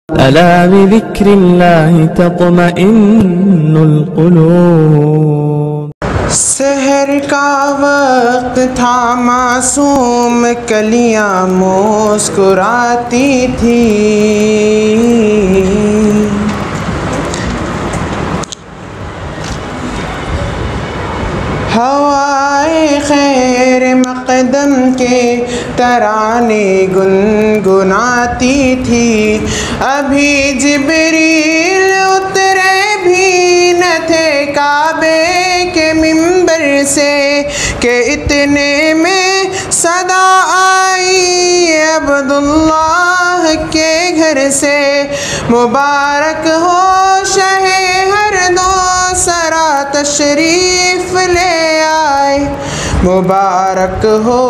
ألا بذكر الله تطمئن القلوب۔ سحر کا وقت تھا، معصوم کلیاں مسکراتی تھی، ہوائے خیر مقدم کے ترانے گنگناتی تھی۔ ابھی جبریل اترے بھی نہ تھے کعبے کے منبر سے کہ اتنے میں صدا آئی عبداللہ کے گھر سے۔ مبارک ہو شہ ہر دو سرا تشریف لے آئے، مبارک ہو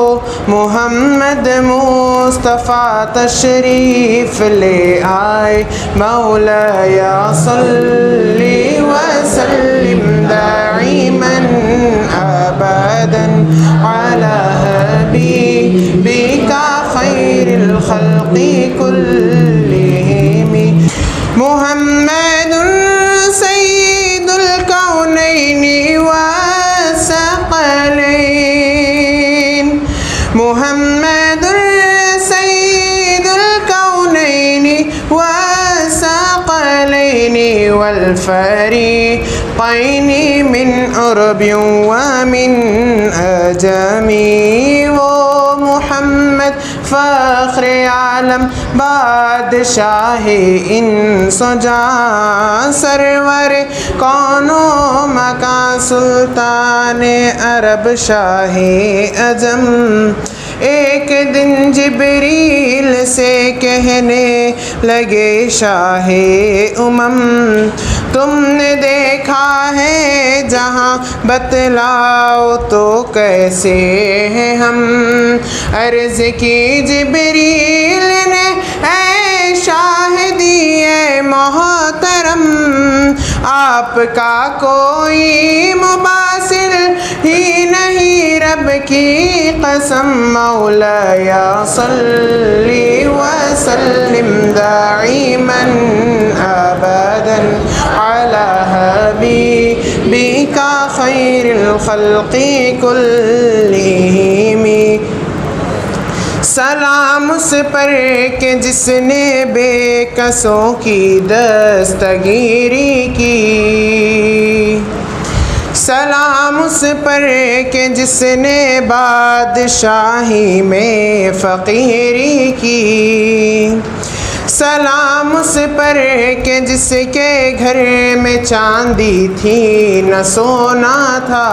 محمد مصطفیٰ تشریف لے آئے۔ مولاي صلی وسلم دائما ابدا على حبیبک خیر الخلق كلهم۔ محمد سید الکونین والثقلین، محمد سید الکونین والثقلین والفریقین من عرب ومن عجم۔ وہ محمد فخر عالم بادشاہ انس و جاں، سرور کون و مکان سلطان عرب شاہ عجم۔ ایک دن جبریل سے کہنے لگے شاہ امم، تم نے دیکھا ہے جہاں، بتلاؤ تو کیسے ہیں ہم۔ عرض کی جبریل نے اے شاہدی اے محترم، آپ کا کوئی مماثل ہی نہیں رب کی قسم۔ مولاي صلی وسلم دائما ابدا على حبیبک خیر الخلق كلهم۔ سلام اس پر کہ جس نے بے کسوں کی دستگیری کی، سلام اس پر کہ جس نے بادشاہی میں فقیری کی، سلام اس پر کہ جس کے گھر میں چاندی تھی نہ سونا تھا،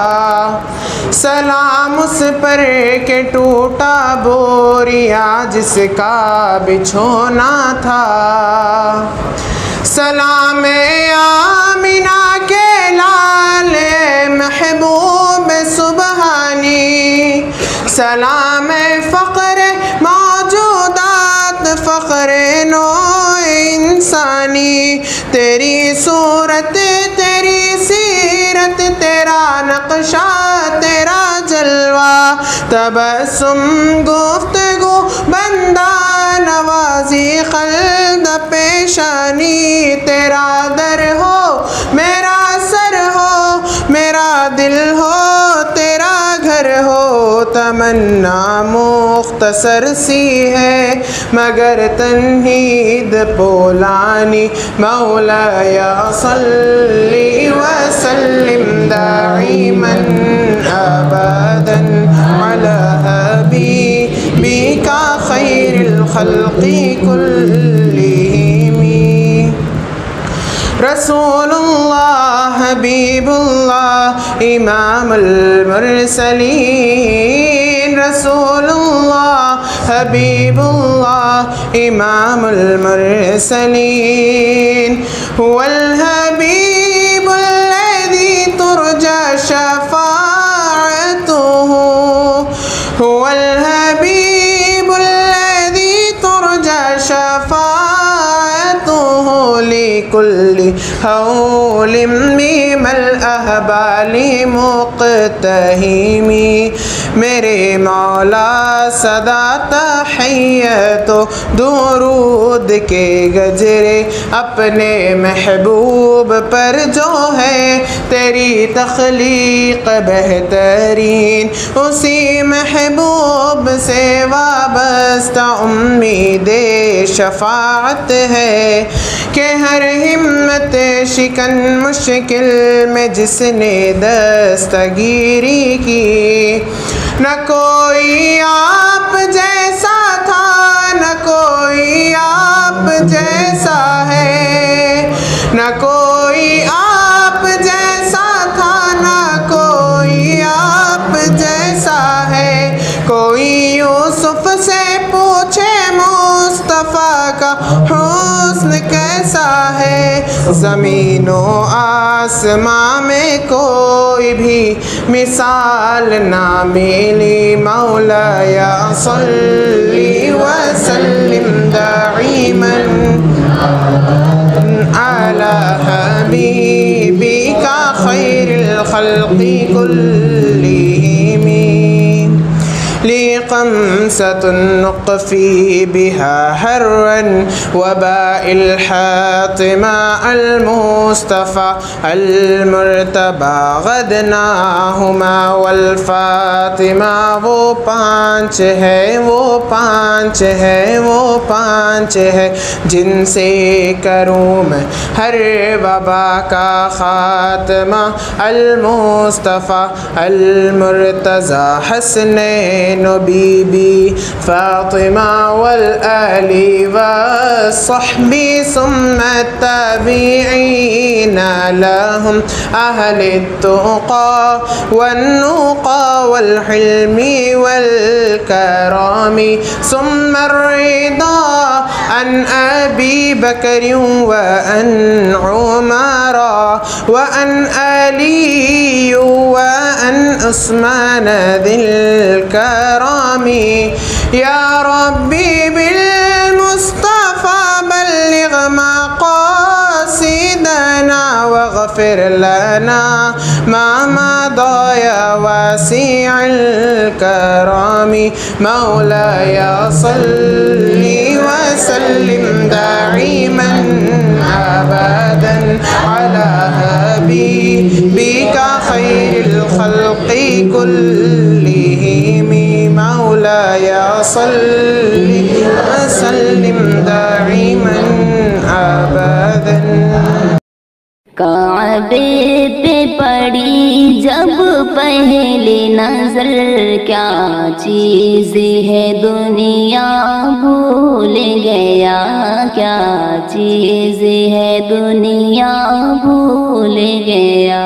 سلام اس پر کہ ٹوٹا بوریا جس کا بچھونا تھا، سلام آمنہ کے لال محبوب سبحانی، سلام فخر موجودات فخر نو انسانی۔ تیری صورت تیری سیرت تیرا نقشہ تیرا جلوہ، تبسم گفتگو بندہ نوازی خلد پیشانی۔ تیرا در ہو میرا سر ہو، میرا دل ہو تیرا گھر ہو، تمنا مختصر سی ہے مگر تنہید پولانی۔ مولاي صلی وسلم دائما ابدا على حبیبک خیر الخلق كلهم۔ رسول اللہ حبیب اللہ امام المرسلین، رسول اللہ حبیب اللہ امام المرسلین، هو الحبیب الذی ترجى شفاعته، هو الحبیب الذی ترجى شفاعته لكل حول من الأهبال مقتهم۔ میرے مولا صدا تحیت و درود کے گجرے اپنے محبوب پر جو ہے تیری تخلیق بہترین، اسی محبوب سے وابستہ امید شفاعت ہے کہ ہر ہمت شکن مشکل میں جس نے دستگیری کی، نہ کوئی آپ جیسا تھا نہ کوئی آپ جیسا ہے، نہ کوئی آپ جیسا تھا نہ کوئی آپ جیسا ہے۔ کوئی یوسف سے پوچھے مصطفیٰ کا حسن کیسا ہے، زمین و آسمان میں کوئی بھی مثال نہ ملی۔ مولایا صلی وسلم دائما علی حبیبک خیر الخلق کلہم۔ لی قمصة نقفی بها حرا وباء الحاطمة المصطفى المرتبى غدناهما والفاطمہ۔ وہ پانچ ہے وہ پانچ ہے وہ پانچ ہے جن سے کروں میں ہر وبا کا خاتمہ، المصطفى المرتضى حسنین و بی بی فاطمہ والآل والصحب ثم التابعین لهم اہل التقى والنقى والحلم والکرم، ثم الرضا عن ابی بکر وعن عمر وعن علی وعن عثمان ذی الکرم۔ یا ربی بالمصطفى بلغ مقاصدنا واغفر لنا ما مضى يا واسع الكرم۔ مولاي صل وسلم دائما ابدا على حبيبك خير الخلق كلهم۔ مولاي صل وسلم دائما ابدا۔ کعبے پہ پڑی جب پہلی نظر، کیا چیز ہے دنیا بھول گیا، کیا چیز ہے دنیا بھول گیا۔